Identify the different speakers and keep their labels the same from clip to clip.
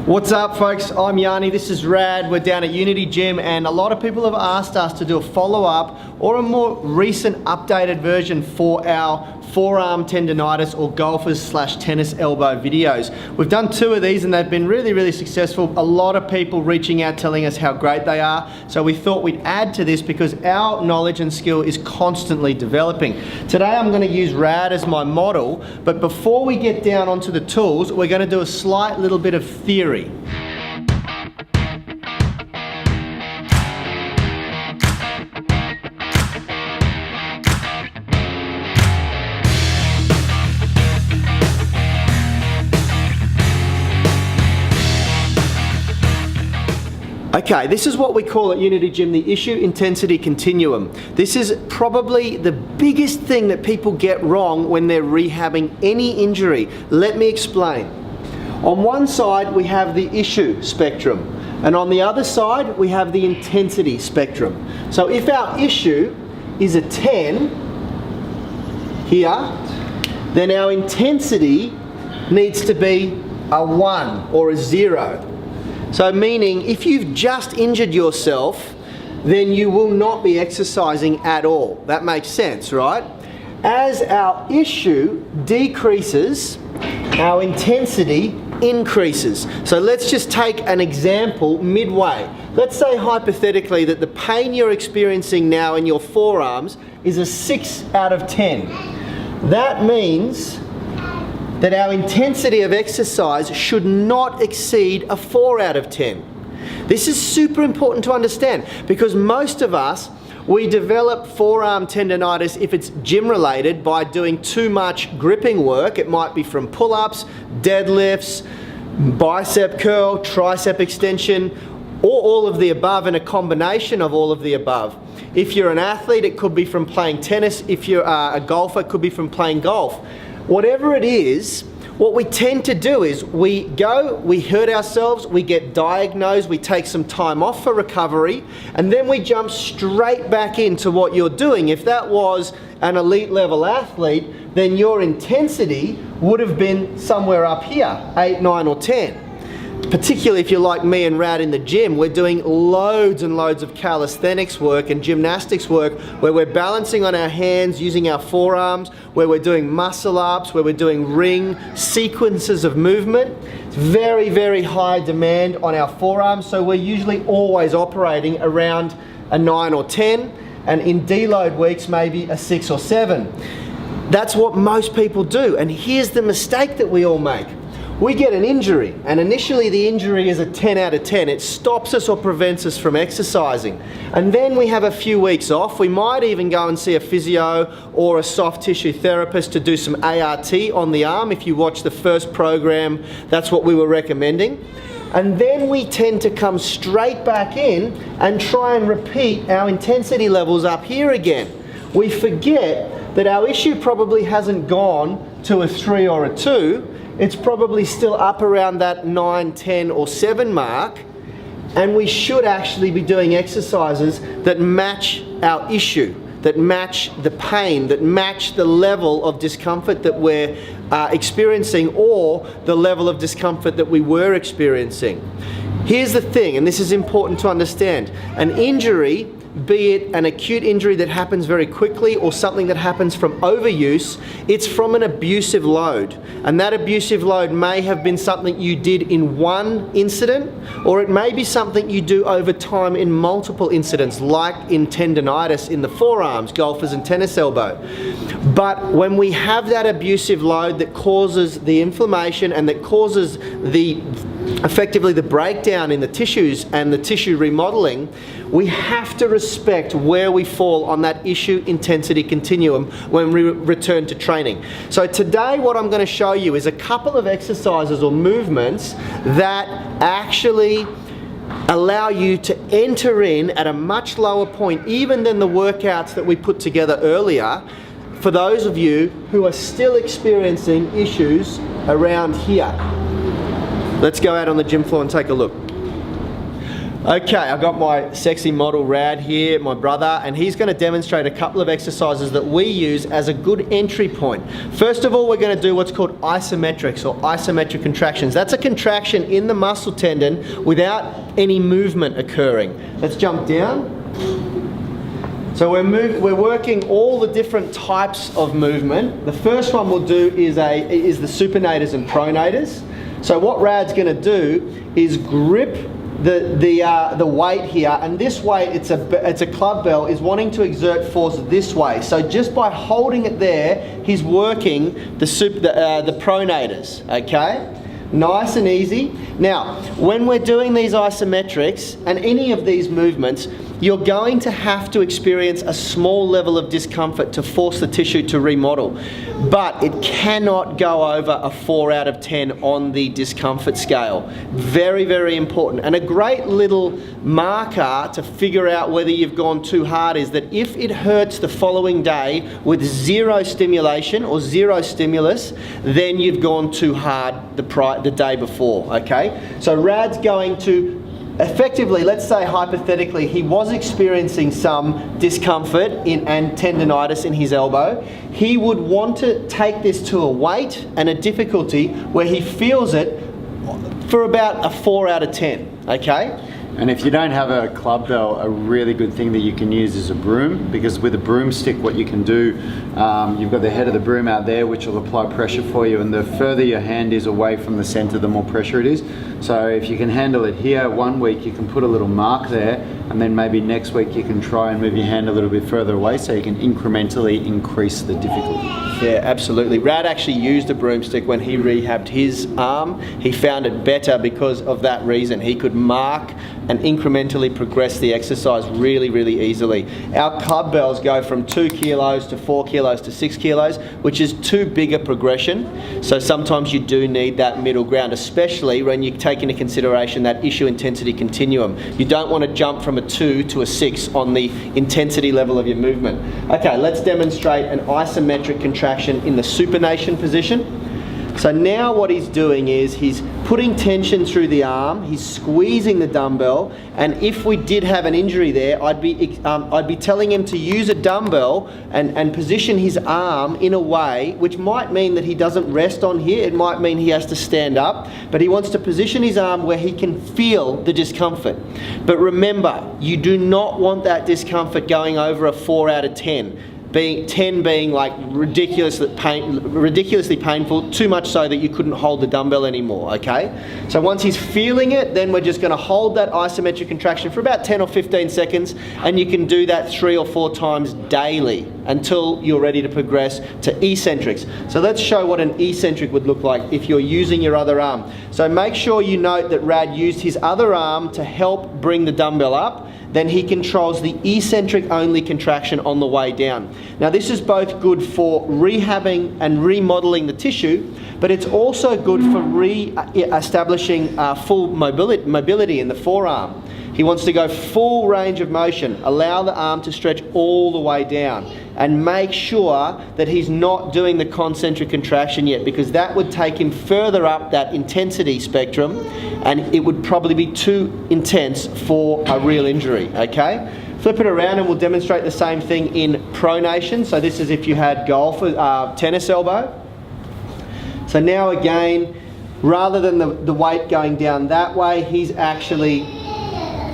Speaker 1: What's up, folks? I'm Yanni, this is Rad. We're down at Unity Gym, and a lot of people have asked us to do a follow-up or a more recent updated version for our forearm tendonitis or golfers / tennis elbow videos. We've done 2 of these and they've been really successful. A lot of people reaching out telling us how great they are, so we thought we'd add to this because our knowledge and skill is constantly developing. Today I'm going to use Rad as my model, but before we get down onto the tools, we're going to do a slight little bit of theory. Okay, this is what we call at Unity Gym the issue intensity continuum. This is probably the biggest thing that people get wrong when they're rehabbing any injury. Let me explain. On one side we have the issue spectrum, and on the other side we have the intensity spectrum. So if our issue is a 10 here, then our intensity needs to be a 1 or a 0. So meaning if you've just injured yourself, then you will not be exercising at all. That makes sense, right? As our issue decreases, our intensity increases. So let's just take an example midway. Let's say hypothetically that the pain you're experiencing now in your forearms is a 6 out of 10. That means that our intensity of exercise should not exceed a 4 out of 10. This is super important to understand because most of us, we develop forearm tendonitis if it's gym related by doing too much gripping work. It might be from pull-ups, deadlifts, bicep curl, tricep extension, or all of the above and a combination of all of the above. If you're an athlete, it could be from playing tennis. If you're a golfer, it could be from playing golf. Whatever it is, what we tend to do is we hurt ourselves, we get diagnosed, we take some time off for recovery, and then we jump straight back into what you're doing. If that was an elite level athlete, then your intensity would have been somewhere up here, 8, 9, or 10. Particularly if you're like me and Rad in the gym, we're doing loads and loads of calisthenics work and gymnastics work where we're balancing on our hands using our forearms, where we're doing muscle ups, where we're doing ring sequences of movement. It's very high demand on our forearms, so we're usually always operating around a 9 or 10, and in deload weeks maybe a 6 or 7. That's what most people do, and here's the mistake that we all make. We get an injury, and initially the injury is a 10 out of 10. It stops us or prevents us from exercising. And then we have a few weeks off. We might even go and see a physio or a soft tissue therapist to do some ART on the arm. If you watch the first program, that's what we were recommending. And then we tend to come straight back in and try and repeat our intensity levels up here again. We forget that our issue probably hasn't gone to a 3 or a 2. It's probably still up around that 9, 10 or 7 mark, and we should actually be doing exercises that match our issue, that match the pain, that match the level of discomfort that we're experiencing or the level of discomfort that we were experiencing. Here's the thing, and this is important to understand. An injury, be it an acute injury that happens very quickly or something that happens from overuse, it's from an abusive load. And that abusive load may have been something you did in one incident, or it may be something you do over time in multiple incidents, like in tendonitis in the forearms, golfers and tennis elbow. But when we have that abusive load that causes the inflammation and that causes effectively the breakdown in the tissues and the tissue remodeling, we have to respect where we fall on that issue intensity continuum when we return to training. So today what I'm going to show you is a couple of exercises or movements that actually allow you to enter in at a much lower point even than the workouts that we put together earlier, for those of you who are still experiencing issues around here. Let's go out on the gym floor and take a look. Okay, I've got my sexy model Rad here, my brother, and he's going to demonstrate a couple of exercises that we use as a good entry point. First of all, we're going to do what's called isometrics or isometric contractions. That's a contraction in the muscle tendon without any movement occurring. Let's jump down. So we're working all the different types of movement. The first one we'll do is the supinators and pronators. So what Rad's going to do is grip the weight here, and this weight, it's a club bell, is wanting to exert force this way. So just by holding it there, he's working the pronators. Okay, nice and easy. Now, when we're doing these isometrics and any of these movements, you're going to have to experience a small level of discomfort to force the tissue to remodel. But it cannot go over a 4 out of 10 on the discomfort scale. Very, very important. And a great little marker to figure out whether you've gone too hard is that if it hurts the following day with zero stimulation or zero stimulus, then you've gone too hard the day before, okay? So Rad's going to effectively, let's say hypothetically, he was experiencing some discomfort and tendonitis in his elbow. He would want to take this to a weight and a difficulty where he feels it for about a 4 out of 10, okay?
Speaker 2: And if you don't have a club bell, a really good thing that you can use is a broom, because with a broomstick what you can do, you've got the head of the broom out there which will apply pressure for you, and the further your hand is away from the center, the more pressure it is. So if you can handle it here, 1 week you can put a little mark there, and then maybe next week you can try and move your hand a little bit further away so you can incrementally increase the difficulty.
Speaker 1: Yeah, absolutely. Rad actually used a broomstick when he rehabbed his arm. He found it better because of that reason. He could mark and incrementally progress the exercise really, really easily. Our club bells go from 2 kilos to 4 kilos to 6 kilos, which is too big a progression. So sometimes you do need that middle ground, especially when you take into consideration that issue intensity continuum. You don't want to jump from a 2 to a 6 on the intensity level of your movement. Okay, let's demonstrate an isometric contraction in the supination position. So now what he's doing is he's putting tension through the arm, he's squeezing the dumbbell, and if we did have an injury there, I'd be telling him to use a dumbbell and position his arm in a way which might mean that he doesn't rest on here, it might mean he has to stand up, but he wants to position his arm where he can feel the discomfort. But remember, you do not want that discomfort going over a 4 out of 10. 10 being like ridiculously painful, too much so that you couldn't hold the dumbbell anymore, okay? So once he's feeling it, then we're just gonna hold that isometric contraction for about 10 or 15 seconds, and you can do that 3 or 4 times daily until you're ready to progress to eccentrics. So let's show what an eccentric would look like if you're using your other arm. So make sure you note that Rad used his other arm to help bring the dumbbell up. Then he controls the eccentric only contraction on the way down. Now this is both good for rehabbing and remodeling the tissue, but it's also good for re-establishing full mobility in the forearm. He wants to go full range of motion, allow the arm to stretch all the way down, and make sure that he's not doing the concentric contraction yet, because that would take him further up that intensity spectrum, and it would probably be too intense for a real injury, okay? Flip it around and we'll demonstrate the same thing in pronation. So this is if you had tennis elbow. So now again, rather than the weight going down that way, he's actually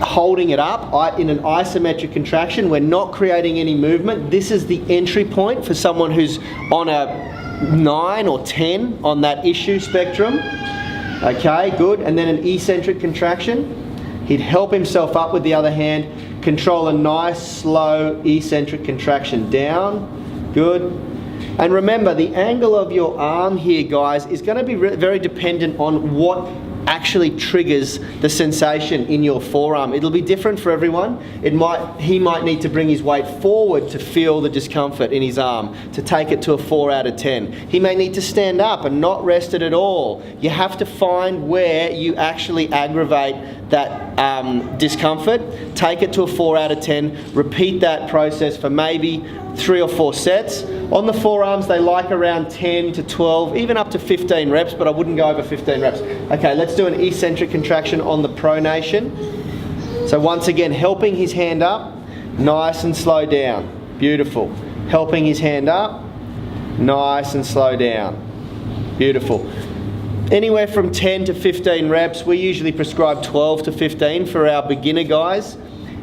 Speaker 1: holding it up in an isometric contraction. We're not creating any movement. This is the entry point for someone who's on a 9 or 10 on that issue spectrum. Okay, good. And then an eccentric contraction. He'd help himself up with the other hand, control a nice slow eccentric contraction down. Good. And remember, the angle of your arm here, guys, is going to be very dependent on what actually triggers the sensation in your forearm. It'll be different for everyone. He might need to bring his weight forward to feel the discomfort in his arm, to take it to a 4 out of 10. He may need to stand up and not rest it at all. You have to find where you actually aggravate that discomfort, take it to a 4 out of 10, repeat that process for maybe 3 or 4 sets. On the forearms, they like around 10 to 12, even up to 15 reps, but I wouldn't go over 15 reps. Okay, let's do an eccentric contraction on the pronation. So once again, helping his hand up, nice and slow down. Beautiful. Helping his hand up, nice and slow down. Beautiful. Anywhere from 10 to 15 reps. We usually prescribe 12 to 15 for our beginner guys.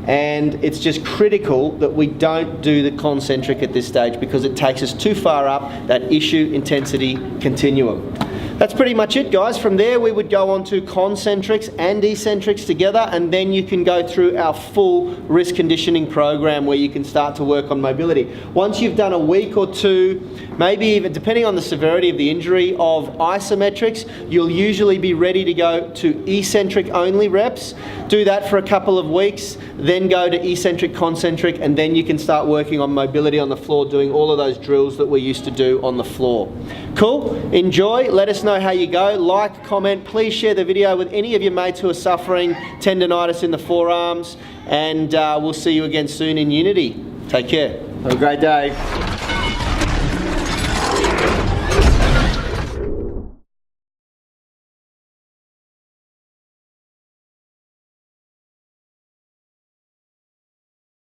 Speaker 1: And it's just critical that we don't do the concentric at this stage because it takes us too far up that issue intensity continuum. That's pretty much it, guys. From there, we would go on to concentrics and eccentrics together, and then you can go through our full wrist conditioning program where you can start to work on mobility. Once you've done a week or two, maybe even depending on the severity of the injury, of isometrics, you'll usually be ready to go to eccentric only reps. Do that for a couple of weeks, then go to eccentric, concentric, and then you can start working on mobility on the floor, doing all of those drills that we used to do on the floor. Cool? Enjoy. Let us know how you go. Like, comment, please share the video with any of your mates who are suffering tendonitis in the forearms, and we'll see you again soon in Unity. Take care.
Speaker 2: Have a great day.